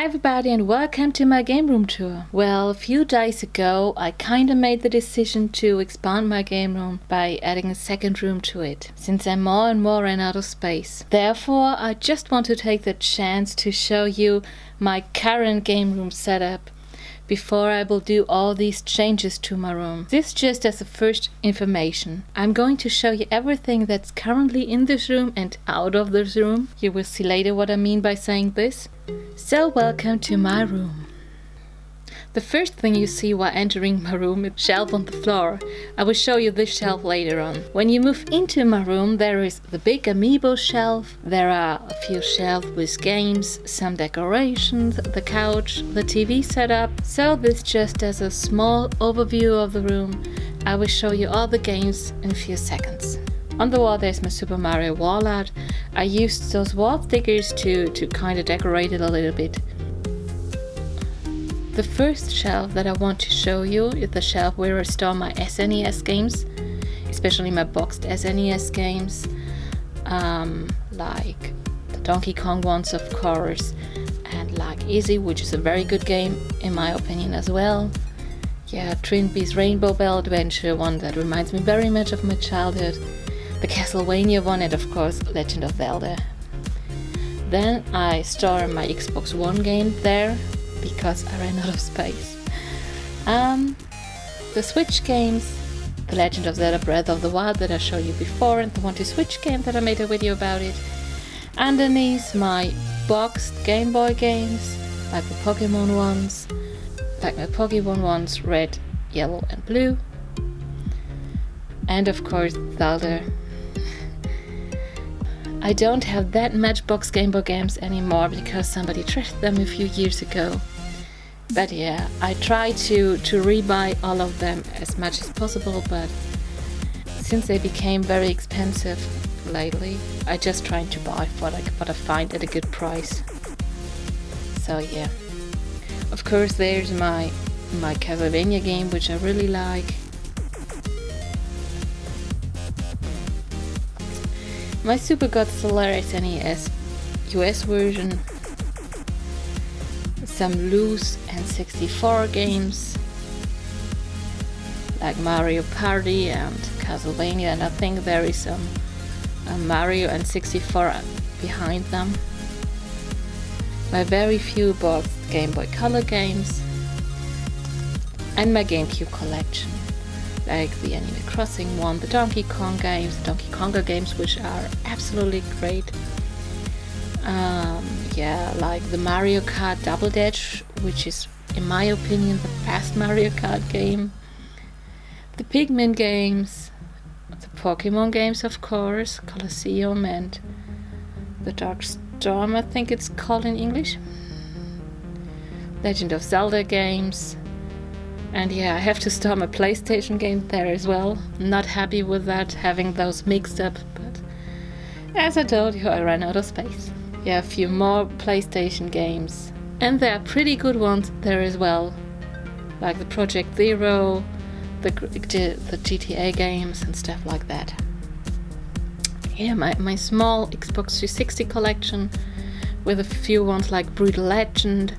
everybody and welcome to my game room tour. Well, a few days ago I kinda made the decision to expand my game room by adding a second room to it, since I more and more ran out of space. Therefore, I just want to take the chance to show you my current game room setup before I will do all these changes to my room. This just as a first information. I'm going to show you everything that's currently in this room and out of this room. You will see later what I mean by saying this. So welcome to my room. The first thing you see while entering my room is a shelf on the floor. I will show you this shelf later on. When you move into my room, there is the big amiibo shelf. There are a few shelves with games, some decorations, the couch, the TV setup. So this just as a small overview of the room. I will show you all the games in a few seconds. On the wall there's my Super Mario wall art. I used those wall stickers to kind of decorate it a little bit. The first shelf that I want to show you is the shelf where I store my SNES games, especially my boxed SNES games, like the Donkey Kong ones of course, and like Easy, which is a very good game in my opinion as well. Yeah, Trinby's Rainbow Bell Adventure, one that reminds me very much of my childhood. The Castlevania one, and of course Legend of Zelda. Then I store my Xbox One game there, because I ran out of space. The Switch games, The Legend of Zelda Breath of the Wild that I showed you before, and the One to Switch game that I made a video about it. Underneath my boxed Game Boy games, like the Pokemon ones, red, yellow and blue. And of course Zelda. I don't have that much boxed Game Boy games anymore because somebody trashed them a few years ago. But yeah, I try to rebuy all of them as much as possible, but since they became very expensive lately, I just try to buy what I find at a good price. So yeah. Of course there's my Castlevania game, which I really like. My Super Godzilla SNES US version, some loose N64 games like Mario Party and Castlevania, and I think there is some Mario N64 behind them. My very few boxed Game Boy Color games, and my GameCube collection, like the Animal Crossing one, the Donkey Kong games, the Donkey Konga games, which are absolutely great. Like the Mario Kart Double Dash, which is, in my opinion, the best Mario Kart game. The Pikmin games, the Pokemon games, of course, Colosseum and the Dark Storm, I think it's called in English. Legend of Zelda games. And yeah, I have to store my PlayStation game there as well. Not happy with that, having those mixed up, but as I told you, I ran out of space. Yeah, a few more PlayStation games. And there are pretty good ones there as well, like the Project Zero, the GTA games and stuff like that. Yeah, my small Xbox 360 collection with a few ones like Brutal Legend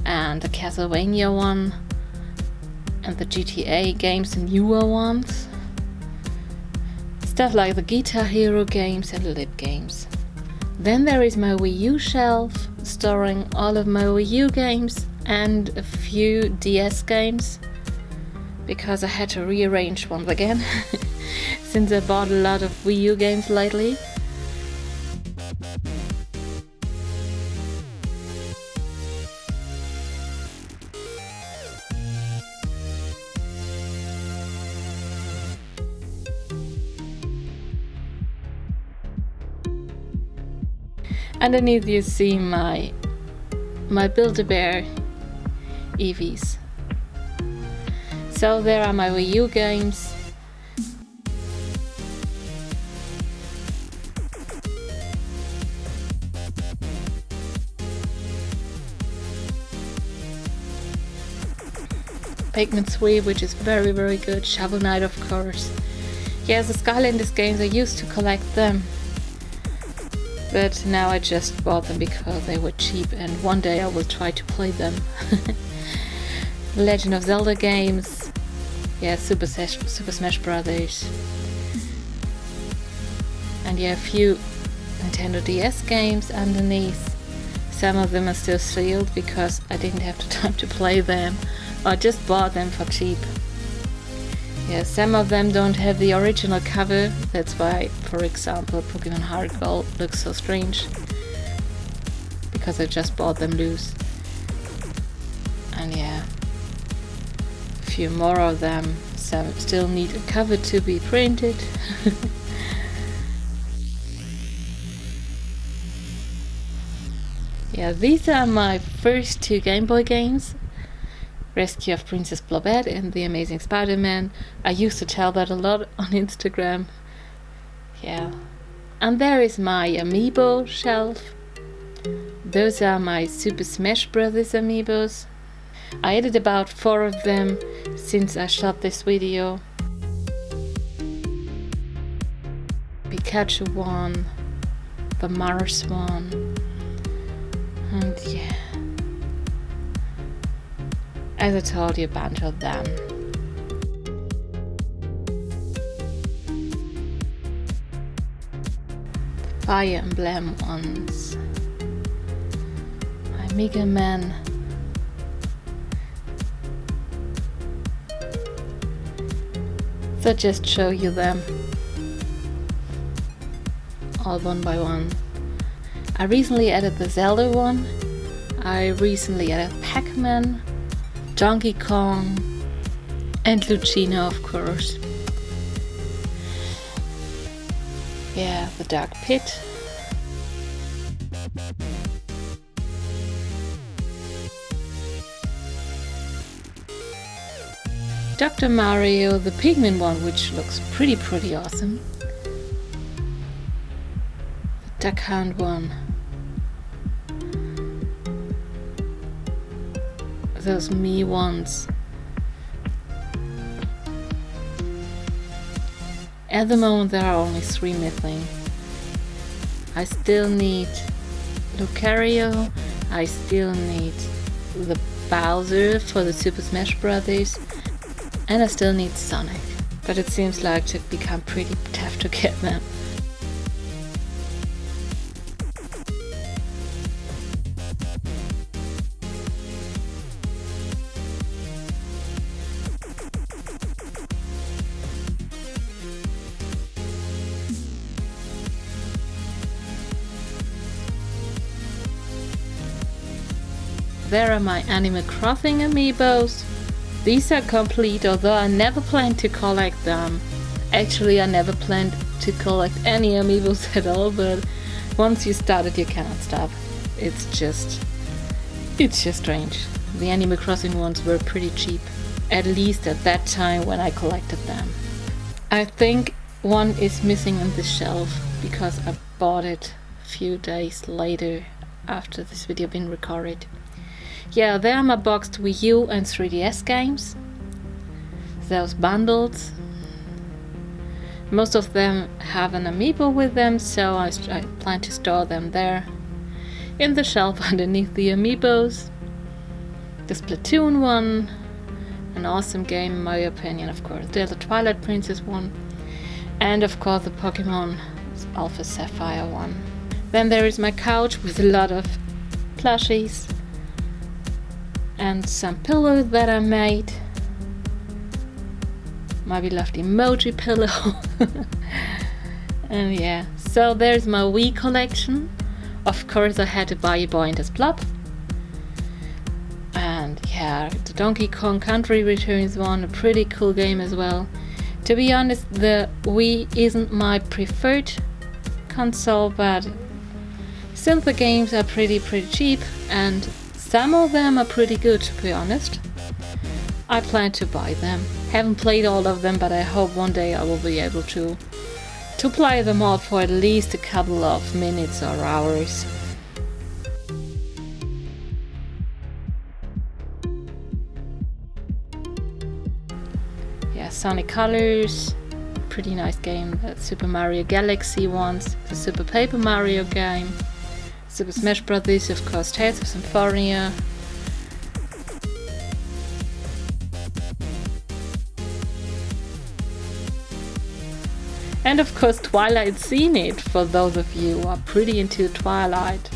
and the Castlevania one, and the GTA games, the newer ones. Stuff like the Guitar Hero games and the Lip games. Then there is my Wii U shelf, storing all of my Wii U games and a few DS games, because I had to rearrange once again, since I bought a lot of Wii U games lately. Underneath you see my Build-A-Bear Eevees. So there are my Wii U games. Pikmin 3, which is very very good. Shovel Knight, of course. Yeah, the Skylanders games, I used to collect them. But now I just bought them because they were cheap, and one day I will try to play them. Legend of Zelda games, yeah, Super Smash Brothers, and yeah, a few Nintendo DS games underneath. Some of them are still sealed because I didn't have the time to play them. I just bought them for cheap. Yeah, some of them don't have the original cover. That's why, for example, Pokemon Heart Gold looks so strange. Because I just bought them loose. And yeah, a few more of them. Some still need a cover to be printed. Yeah, these are my first 2 Game Boy games. Rescue of Princess Blobette and The Amazing Spider-Man. I used to tell that a lot on Instagram. Yeah. And there is my amiibo shelf. Those are my Super Smash Brothers amiibos. I added about 4 of them since I shot this video. Pikachu one, the Mars one, and yeah. As I told you, a bunch of them. Fire Emblem ones. My Mega Man. So just show you them. All one by one. I recently added the Zelda one. I recently added Pac-Man, Donkey Kong, and Lucina, of course. Yeah, the Dark Pit. Dr. Mario, the Pikmin one, which looks pretty awesome. The Duck Hunt one. Those Mii ones. At the moment there are only 3 missing. I still need Lucario, I still need the Bowser for the Super Smash Brothers, and I still need Sonic. But it seems like to become pretty tough to get them. There are my Animal Crossing amiibos. These are complete, although I never planned to collect them. Actually, I never planned to collect any amiibos at all, but once you start it, you cannot stop. It's just strange. The Animal Crossing ones were pretty cheap, at least at that time when I collected them. I think one is missing on the shelf because I bought it a few days later after this video been recorded. Yeah, there are my boxed Wii U and 3DS games. Those bundles. Most of them have an amiibo with them, so I plan to store them there. In the shelf underneath the amiibos. The Splatoon one. An awesome game in my opinion, of course. There's the Twilight Princess one. And of course the Pokemon Alpha Sapphire one. Then there is my couch with a lot of plushies. And some pillows that I made. My beloved emoji pillow. And yeah, so there's my Wii collection. Of course I had to buy a Boy and His Blob. And yeah, the Donkey Kong Country Returns one, a pretty cool game as well. To be honest, the Wii isn't my preferred console, but still the games are pretty cheap, and some of them are pretty good, to be honest. I plan to buy them. Haven't played all of them, but I hope one day I will be able to play them all for at least a couple of minutes or hours. Yeah, Sonic Colors, pretty nice game. The Super Mario Galaxy ones, the Super Paper Mario game, Super Smash Bros. Of course, Tales of Symphonia. And of course Twilight Zenith, for those of you who are pretty into Twilight,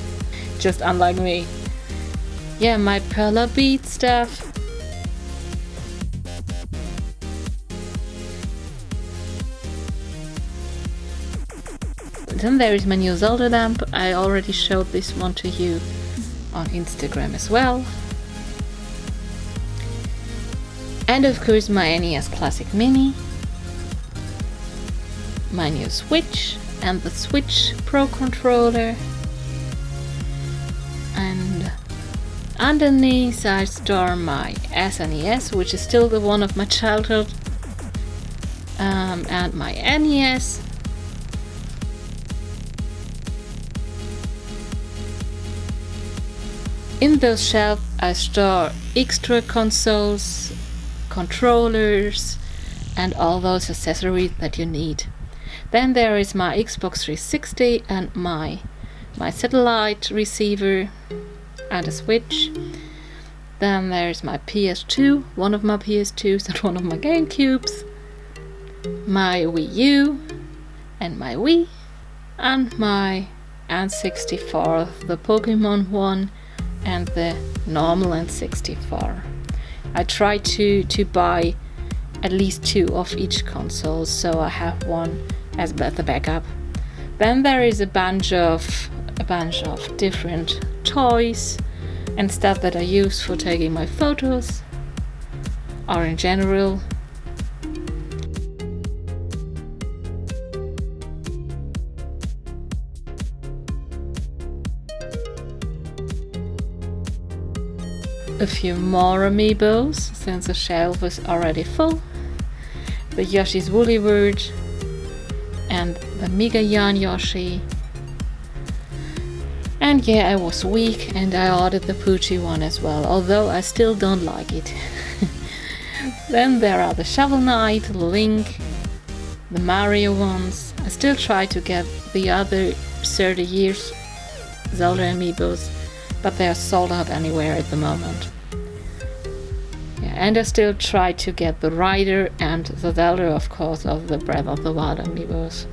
just unlike me. Yeah, my Perla Beat stuff. Then there is my new Zelda lamp. I already showed this one to you on Instagram as well. And of course my NES Classic Mini, my new Switch and the Switch Pro controller. And underneath I store my SNES, which is still the one of my childhood, and my NES. In those shelves I store extra consoles, controllers, and all those accessories that you need. Then there is my Xbox 360 and my satellite receiver and a Switch. Then there's my PS2, one of my PS2s and one of my GameCubes, my Wii U and my Wii, and my N64, the Pokemon one and the normal N64. I try to buy at least 2 of each console, so I have one as the backup. Then there is a bunch of different toys and stuff that I use for taking my photos or in general. A few more amiibos, since the shelf is already full. The Yoshi's Woolly World and the Mega Yarn Yoshi. And yeah, I was weak and I ordered the Poochie one as well, although I still don't like it. Then there are the Shovel Knight, the Link, the Mario ones. I still try to get the other 30 years Zelda amiibos, but they are sold out anywhere at the moment. Yeah, and I still try to get the Rider and the Zelda, of course, of the Breath of the Wild amiibos.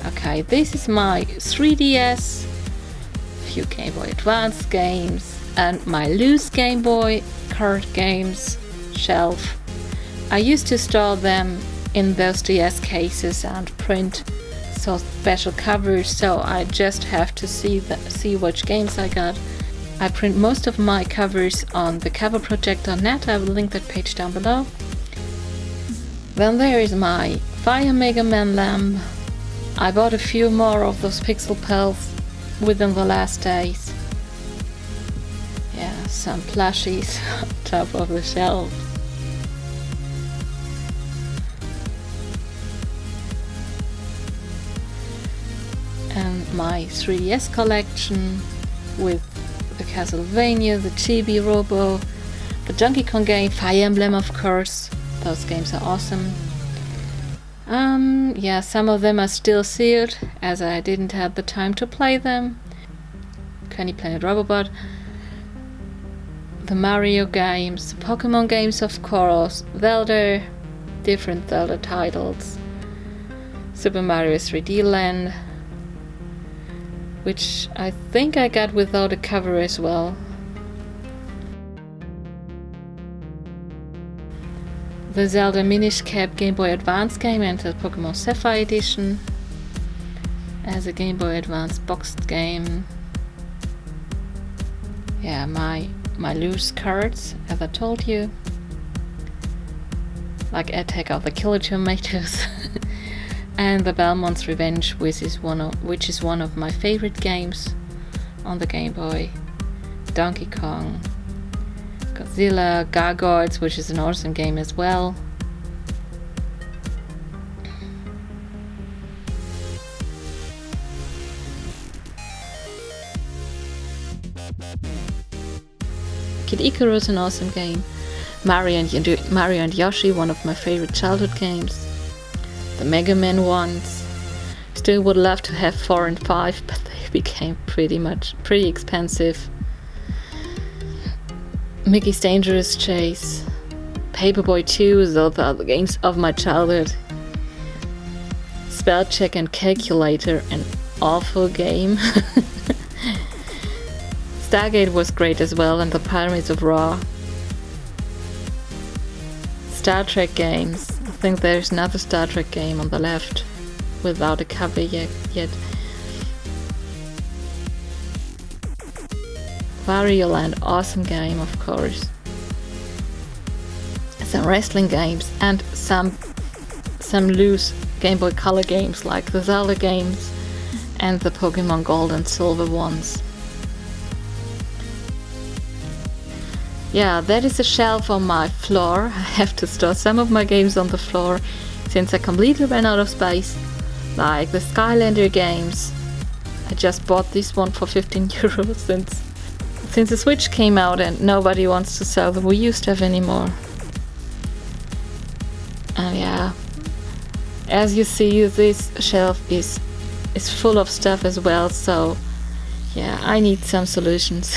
Okay, this is my 3DS, few Game Boy Advance games, and my loose Game Boy card games shelf. I used to store them in those DS cases and print so special covers, so I just have to see which games I got. I print most of my covers on thecoverproject.net. I will link that page down below. Then there is my Fire Mega Man lamp. I bought a few more of those Pixel Pals within the last days. Yeah, some plushies on top of the shelf. And my 3DS collection with the Castlevania, the Chibi Robo, the Donkey Kong game, Fire Emblem of course. Those games are awesome. Yeah, some of them are still sealed as I didn't have the time to play them. Tiny Planet Robobot, the Mario games, the Pokemon games of course, Zelda, different Zelda titles, Super Mario 3D Land, which I think I got without a cover as well. The Zelda Minish Cap Game Boy Advance game and the Pokemon Sapphire Edition as a Game Boy Advance boxed game. Yeah, my loose cards, as I told you, like Attack of the Killer Tomatoes and the Belmont's Revenge, which is one of my favorite games on the Game Boy. Donkey Kong, Godzilla, Gargoyles, which is an awesome game as well. Kid Icarus, an awesome game. Mario and Yoshi, one of my favorite childhood games. The Mega Man ones. Still would love to have 4 and 5, but they became pretty expensive. Mickey's Dangerous Chase. Paperboy 2, those are the other games of my childhood. Spell Check and Calculator, an awful game. Stargate was great as well, and the Pyramids of Ra. Star Trek games. I think there's another Star Trek game on the left without a cover yet. Wario Land, awesome game, of course. Some wrestling games and some loose Game Boy Color games like the Zelda games and the Pokemon Gold and Silver ones. Yeah, that is a shelf on my floor. I have to store some of my games on the floor since I completely ran out of space. Like the Skylander games. I just bought this one for 15 euros since the Switch came out and nobody wants to sell the Wii U stuff anymore. And yeah, as you see, this shelf is full of stuff as well, so yeah, I need some solutions.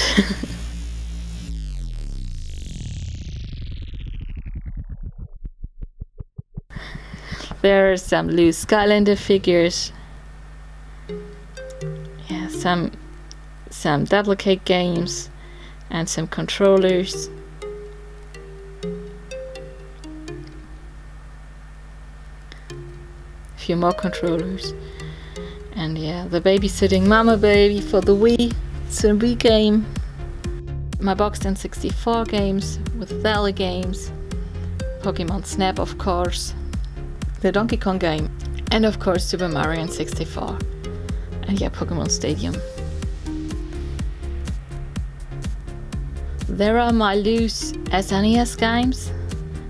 There are some loose Skylander figures. Yeah, some duplicate games and some controllers. A few more controllers. And yeah, the Babysitting Mama Baby for the Wii. It's a Wii game. My Box N64 games with Zelda games. Pokemon Snap, of course. The Donkey Kong game. And of course Super Mario N64. And yeah, Pokemon Stadium. There are my loose SNES games.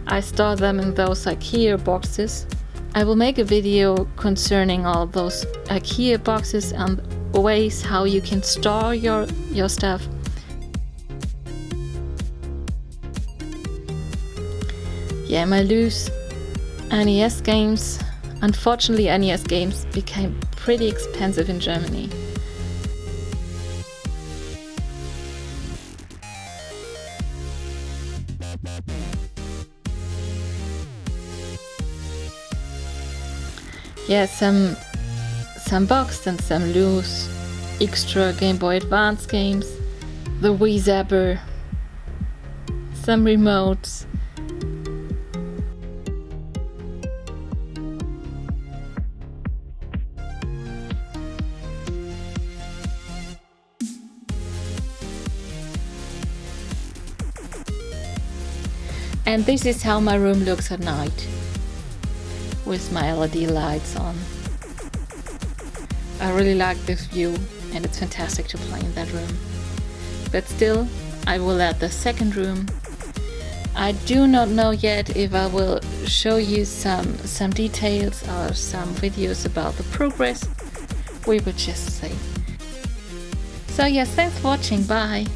I store them in those IKEA boxes. I will make a video concerning all those IKEA boxes and ways how you can store your stuff. Yeah, my loose NES games. Unfortunately, NES games became pretty expensive in Germany. Yeah, some boxed and some loose extra Game Boy Advance games, the Wii Zapper, some remotes. And this is how my room looks at night, with my LED lights on. I really like this view and it's fantastic to play in that room. But still, I will add the second room. I do not know yet if I will show you some details or some videos about the progress. We will just see. So yes, thanks for watching, bye!